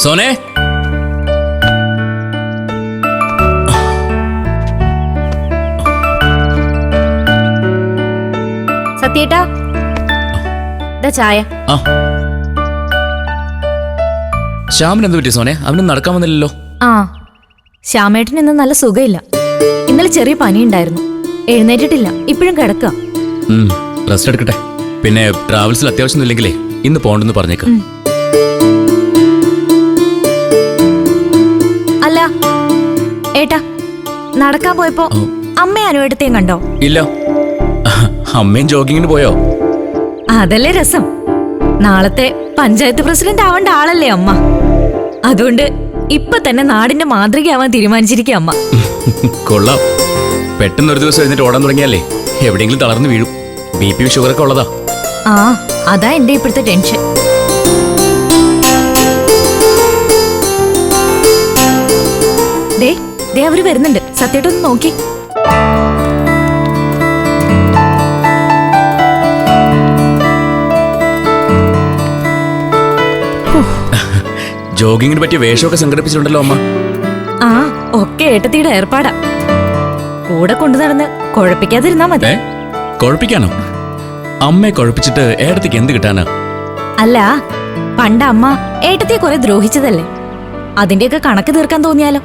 സോനെ, സത്യേട്ടാ, ചായ. ശ്യാമിന് എന്ത് പറ്റി സോനെ? അവനും നടക്കാൻ വന്നില്ലല്ലോ. ആ, ശ്യാമേട്ടന് ഇന്ന് നല്ല സുഖമില്ല. ഇന്നലെ ചെറിയ പനി ഉണ്ടായിരുന്നു, എഴുന്നേറ്റിട്ടില്ല, ഇപ്പോഴും കിടക്കുക. റെസ്റ്റ് എടുക്കട്ടെ. പിന്നെ ട്രാവൽസിൽ അത്യാവശ്യം ഇല്ലെങ്കിലേ ഇന്ന് പോണ്ടെന്ന് പറഞ്ഞേക്ക്. അല്ല ഏട്ടാ, നടക്കാൻ പോയപ്പോ അമ്മയും അനുവേട്ടത്തെയും കണ്ടോ? ഇല്ല. അമ്മയും ജോഗിങ്ങിന് പോയോ? അതല്ലേ രസം. നാളത്തെ പഞ്ചായത്ത് പ്രസിഡന്റ് ആവേണ്ട ആളല്ലേ അമ്മ. അതുകൊണ്ട് ഇപ്പൊ തന്നെ നാടിന്റെ മാതൃകയാവാൻ തീരുമാനിച്ചിരിക്കുക അമ്മ. കൊള്ളാം. പെട്ടെന്ന് ഒരു ദിവസം എഴുന്നേറ്റ് ഓടാൻ തുടങ്ങിയാലേ എവിടെയെങ്കിലും തളർന്നു വീഴും. BP ഷുഗറൊക്കെ ഉള്ളതാ. ആ, അതാ എന്റെ ഇപ്പോഴത്തെ ടെൻഷൻ. ദേ അവര് വരുന്നുണ്ട്. സത്യേട്ടൊന്ന് നോക്കി. ജോഗിങ്ങിന് പറ്റിയ വേഷമൊക്കെ സംഘടിപ്പിച്ചിട്ടുണ്ടല്ലോ അമ്മ. ആ, ഒക്കെ ഏട്ടത്തിയുടെ ഏർപ്പാടാ. കൂടെ കൊണ്ടു നടന്ന് കുഴപ്പിക്കാതിരുന്നാ മതി. കുഴപ്പിക്കാനോ? അമ്മയെ കുഴപ്പിച്ചിട്ട് ഏട്ടത്തിക്ക് എന്ത് കിട്ടാനാ? അല്ല, പണ്ട് അമ്മ ഏട്ടത്തിയെ കുറെ ദ്രോഹിച്ചതല്ലേ, അതിന്റെയൊക്കെ കണക്ക് തീർക്കാൻ തോന്നിയാലോ?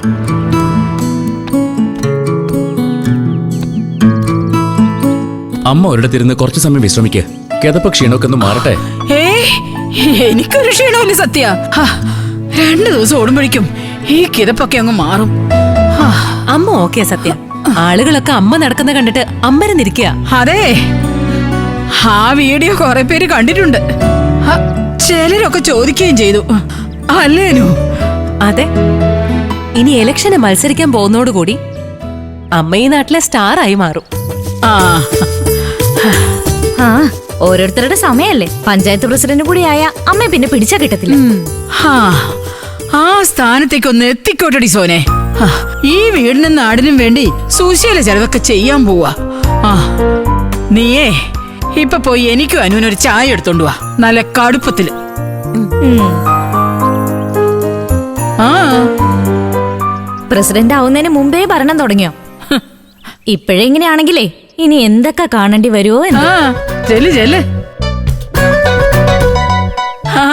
അമ്മ ഒരിടത്തിരുന്ന് കുറച്ചു സമയം വിശ്രമിക്കുക. കിതപ്പ് ക്ഷീണമൊക്കെ ഒന്ന് മാറട്ടെ. എനിക്കൊരു ക്ഷീണമില്ല സത്യ. 2 ദിവസം ഓടുമ്പോഴേക്കും ഈ കിതപ്പൊക്കെ അങ്ങ് മാറും. അമ്മ ഓക്കെ സത്യ. ആളുകളൊക്കെ അമ്മ നടക്കുന്ന കണ്ടിട്ട് അമ്മരന്നിരിക്കുക. അതെ, ആ വീഡിയോ കുറെ പേര് കണ്ടിട്ടുണ്ട്. ചിലരൊക്കെ ചോദിക്കുകയും ചെയ്തു, അല്ലേനു? അതെ, ഇനി ഇലക്ഷന് മത്സരിക്കാൻ പോകുന്നതോടുകൂടി അമ്മ ഈ നാട്ടിലെ സ്റ്റാർ ആയി മാറും. ആ, ഓരോരുത്തരുടെ സമയല്ലേ. പഞ്ചായത്ത് പ്രസിഡന്റ് കൂടിയായ അമ്മയെ പിന്നെ പിടിച്ചാ കിട്ടത്തില്ല. ആ സ്ഥാനത്തേക്കൊന്ന് എത്തിക്കോട്ടടി സോനെ. ഈ വീടിനും നാടിനും വേണ്ടി സുശീല ചെലവൊക്കെ ചെയ്യാൻ പോവാ. നീയേ ഇപ്പൊ പോയി എനിക്കും അനുവിനൊരു ചായ എടുത്തോണ്ട് വാ, നല്ല കടുപ്പത്തില്. പ്രസിഡന്റ് ആവുന്നതിന് മുമ്പേ ഭരണം തുടങ്ങിയോ? ഇപ്പോഴേ ഇങ്ങനെയാണെങ്കിലേ ഇനി എന്തൊക്കെ കാണേണ്ടി വരുമോ എന്ന്. ചെല്ല് ചെല്ല്. ആ